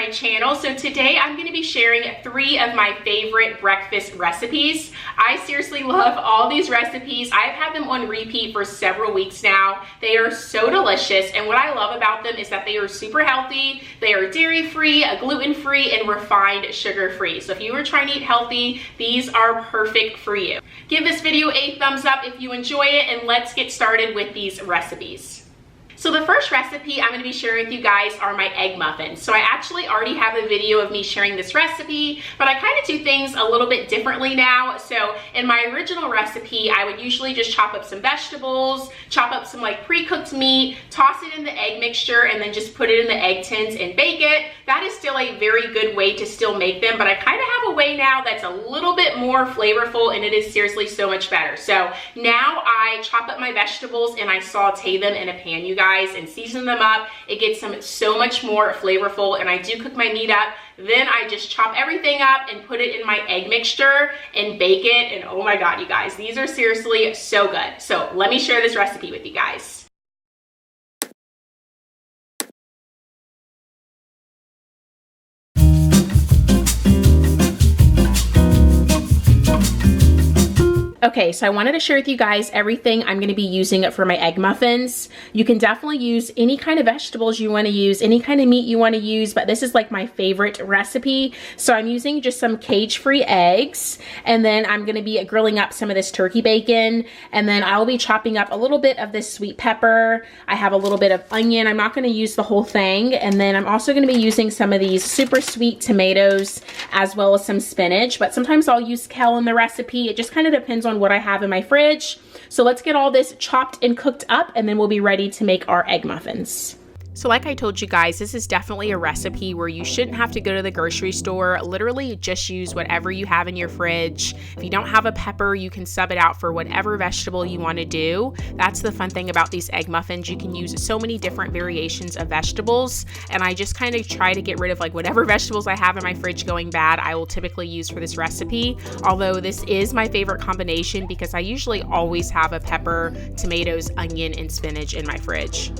my channel. So today I'm going to be sharing 3 of my favorite breakfast recipes. I seriously love all these recipes. I've had them on repeat for several weeks now. They are so delicious, and what I love about them is that they are super healthy. They are dairy-free, gluten-free, and refined sugar-free. So if you are trying to eat healthy, these are perfect for you. Give this video a thumbs up if you enjoy it, and let's get started with these recipes. So the first recipe I'm going to be sharing with you guys are my egg muffins. So I actually already have a video of me sharing this recipe, but I kind of do things a little bit differently now. So in my original recipe, I would usually just chop up some vegetables, chop up some like pre-cooked meat, toss it in the egg mixture, and then just put it in the egg tins and bake it. That is still a very good way to still make them, but I kind of have a way now that's a little bit more flavorful, and it is seriously so much better. So now I chop up my vegetables and I saute them in a pan, you guys, and season them up. It gets them so much more flavorful, and I do cook my meat up. Then I just chop everything up and put it in my egg mixture and bake it, and oh my god, you guys, these are seriously so good. So let me share this recipe with you guys. Okay, so I wanted to share with you guys everything I'm going to be using for my egg muffins. You can definitely use any kind of vegetables you want to use, any kind of meat you want to use, but this is like my favorite recipe. So I'm using just some cage-free eggs, and then I'm going to be grilling up some of this turkey bacon, and then I'll be chopping up a little bit of this sweet pepper. I have a little bit of onion. I'm not going to use the whole thing, and then I'm also going to be using some of these super sweet tomatoes as well as some spinach, but sometimes I'll use kale in the recipe. It just kind of depends on what I have in my fridge. So let's get all this chopped and cooked up, and then we'll be ready to make our egg muffins. So like I told you guys, this is definitely a recipe where you shouldn't have to go to the grocery store. Literally just use whatever you have in your fridge. If you don't have a pepper, you can sub it out for whatever vegetable you want to do. That's the fun thing about these egg muffins. You can use so many different variations of vegetables, and I just kind of try to get rid of like whatever vegetables I have in my fridge going bad, I will typically use for this recipe. Although this is my favorite combination because I usually always have a pepper, tomatoes, onion, and spinach in my fridge.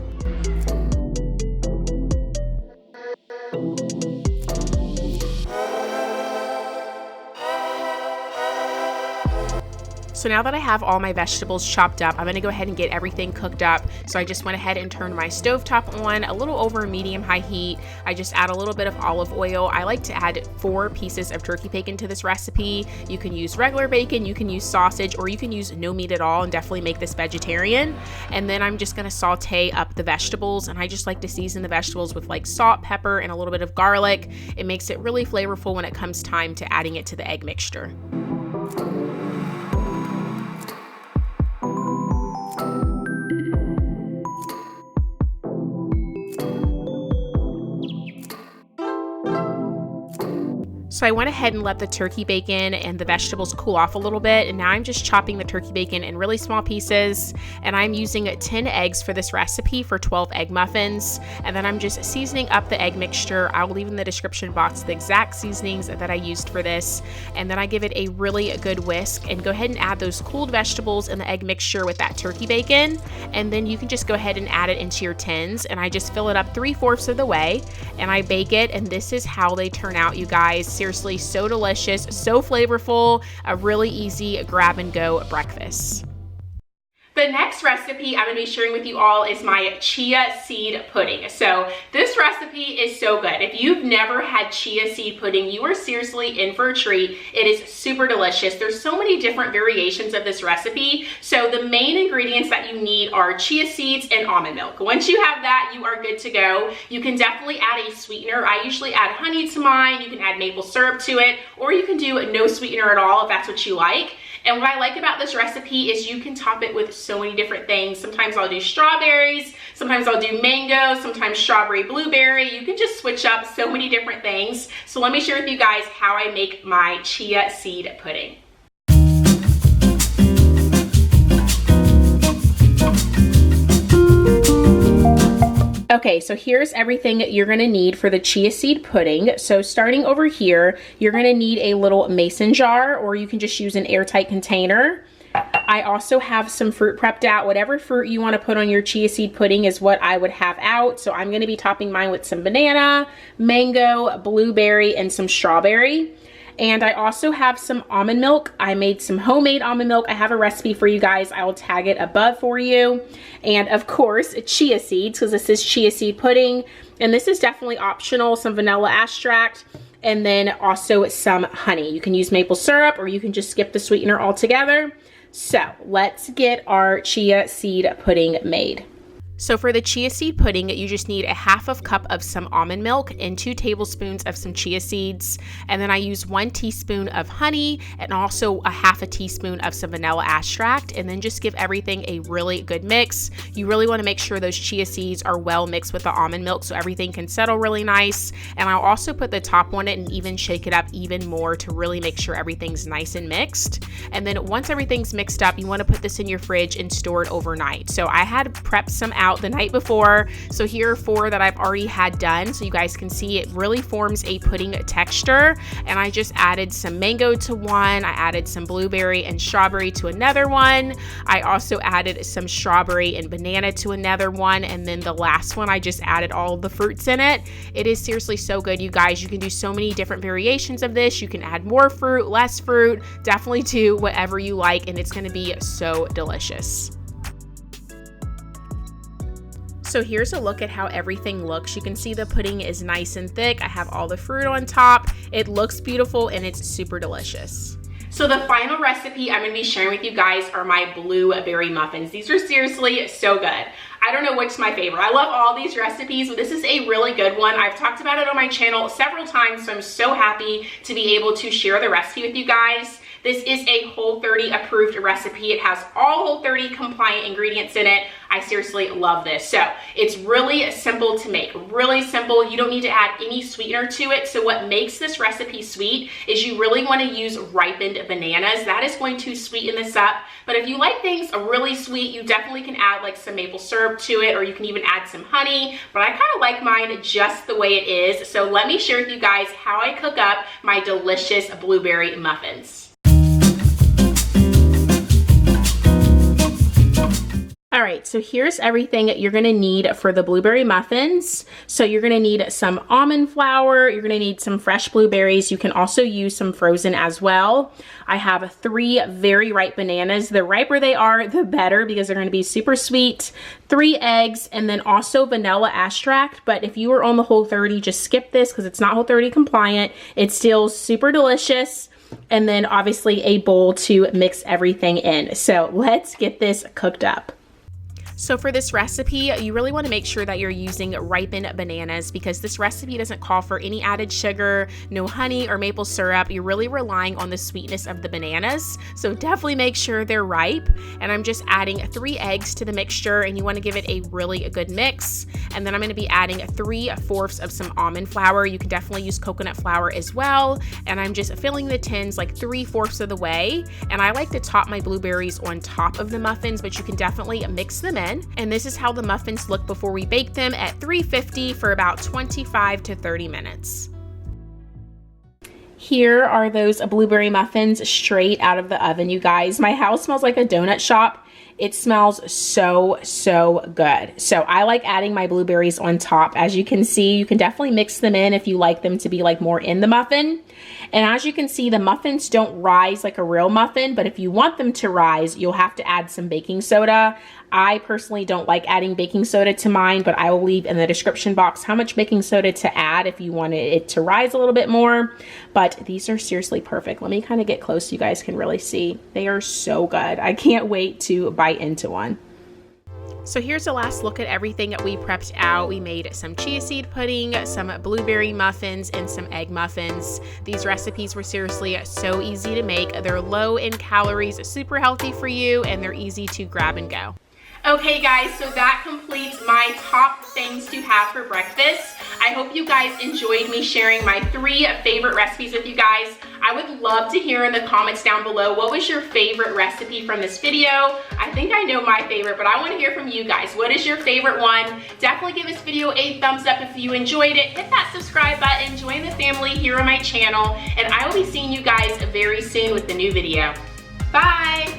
So now that I have all my vegetables chopped up, I'm going to go ahead and get everything cooked up. So I just went ahead and turned my stovetop on a little over medium-high heat. I just add a little bit of olive oil. I like to add 4 pieces of turkey bacon to this recipe. You can use regular bacon, you can use sausage, or you can use no meat at all and definitely make this vegetarian. And then I'm just going to saute up the vegetables, and I just like to season the vegetables with like salt, pepper, and a little bit of garlic. It makes it really flavorful when it comes time to adding it to the egg mixture. So I went ahead and let the turkey bacon and the vegetables cool off a little bit, and now I'm just chopping the turkey bacon in really small pieces, and I'm using 10 eggs for this recipe for 12 egg muffins, and then I'm just seasoning up the egg mixture. I'll leave in the description box the exact seasonings that I used for this, and then I give it a really good whisk and go ahead and add those cooled vegetables in the egg mixture with that turkey bacon, and then you can just go ahead and add it into your tins, and I just fill it up 3/4 of the way, and I bake it, and this is how they turn out, you guys. Seriously, so delicious, so flavorful, a really easy grab and go breakfast. The next recipe I'm going to be sharing with you all is my chia seed pudding. So this recipe is so good. If you've never had chia seed pudding, you are seriously in for a treat. It is super delicious. There's so many different variations of this recipe. So the main ingredients that you need are chia seeds and almond milk. Once you have that, you are good to go. You can definitely add a sweetener. I usually add honey to mine. You can add maple syrup to it, or you can do no sweetener at all if that's what you like. And what I like about this recipe is you can top it with so many different things. Sometimes I'll do strawberries, sometimes I'll do mango, sometimes strawberry blueberry. You can just switch up so many different things. So let me share with you guys how I make my chia seed pudding. Okay, so here's everything you're gonna need for the chia seed pudding. So starting over here, you're gonna need a little mason jar, or you can just use an airtight container. I also have some fruit prepped out. Whatever fruit you want to put on your chia seed pudding is what I would have out. So I'm going to be topping mine with some banana, mango, blueberry, and some strawberry. And I also have some almond milk. I made some homemade almond milk. I have a recipe for you guys. I will tag it above for you. And of course, chia seeds, because this is chia seed pudding. And this is definitely optional, some vanilla extract, and then also some honey. You can use maple syrup or you can just skip the sweetener altogether. So let's get our chia seed pudding made. So for the chia seed pudding, you just need a half cup of some almond milk and 2 tablespoons of some chia seeds. And then I use 1 teaspoon of honey and also a half a teaspoon of some vanilla extract. And then just give everything a really good mix. You really want to make sure those chia seeds are well mixed with the almond milk so everything can settle really nice. And I'll also put the top on it and even shake it up even more to really make sure everything's nice and mixed. And then once everything's mixed up, you want to put this in your fridge and store it overnight. So I had prepped some out the night before. So here are 4 that I've already had done. So you guys can see it really forms a pudding texture. And I just added some mango to one. I added some blueberry and strawberry to another one. I also added some strawberry and banana to another one. And then the last one, I just added all of the fruits in it. It is seriously so good, you guys. You can do so many different variations of this. You can add more fruit, less fruit. Definitely do whatever you like, and it's going to be so delicious. So here's a look at how everything looks. You can see the pudding is nice and thick. I have all the fruit on top. It looks beautiful and it's super delicious. So the final recipe I'm going to be sharing with you guys are my blueberry muffins. These are seriously so good. I don't know which's my favorite. I love all these recipes, but this is a really good one. I've talked about it on my channel several times, so I'm so happy to be able to share the recipe with you guys. This is a Whole30 approved recipe. It has all Whole30 compliant ingredients in it. I seriously love this. So it's really simple to make, really simple. You don't need to add any sweetener to it. So what makes this recipe sweet is you really want to use ripened bananas. That is going to sweeten this up. But if you like things really sweet, you definitely can add like some maple syrup to it, or you can even add some honey. But I kind of like mine just the way it is. So let me share with you guys how I cook up my delicious blueberry muffins. All right, so here's everything you're gonna need for the blueberry muffins. So you're gonna need some almond flour, you're gonna need some fresh blueberries. You can also use some frozen as well. I have 3 very ripe bananas. The riper they are, the better, because they're gonna be super sweet. 3 eggs, and then also vanilla extract. But if you are on the Whole30, just skip this because it's not Whole30 compliant. It's still super delicious. And then obviously a bowl to mix everything in. So let's get this cooked up. So for this recipe, you really want to make sure that you're using ripened bananas because this recipe doesn't call for any added sugar, no honey or maple syrup. You're really relying on the sweetness of the bananas. So definitely make sure they're ripe. And I'm just adding 3 eggs to the mixture, and you want to give it a really good mix. And then I'm going to be adding 3/4 of some almond flour. You can definitely use coconut flour as well. And I'm just filling the tins like 3/4 of the way. And I like to top my blueberries on top of the muffins, but you can definitely mix them in. And this is how the muffins look before we bake them at 350 for about 25 to 30 minutes. Here are those blueberry muffins straight out of the oven, you guys. My house smells like a donut shop. It smells so good. So I like adding my blueberries on top. As you can see, you can definitely mix them in if you like them to be like more in the muffin. And as you can see, the muffins don't rise like a real muffin, but if you want them to rise, you'll have to add some baking soda. I personally don't like adding baking soda to mine, but I will leave in the description box how much baking soda to add if you wanted it to rise a little bit more. But these are seriously perfect. Let me kind of get close so you guys can really see. They are so good. I can't wait to bite into one. So here's a last look at everything that we prepped out. We made some chia seed pudding, some blueberry muffins, and some egg muffins. These recipes were seriously so easy to make. They're low in calories, super healthy for you, and they're easy to grab and go. Okay guys, so that completes my top things to have for breakfast. I hope you guys enjoyed me sharing my 3 favorite recipes with you guys. I would love to hear in the comments down below, what was your favorite recipe from this video? I think I know my favorite, but I want to hear from you guys. What is your favorite one? Definitely give this video a thumbs up if you enjoyed it. Hit that subscribe button, join the family here on my channel, and I will be seeing you guys very soon with the new video. Bye!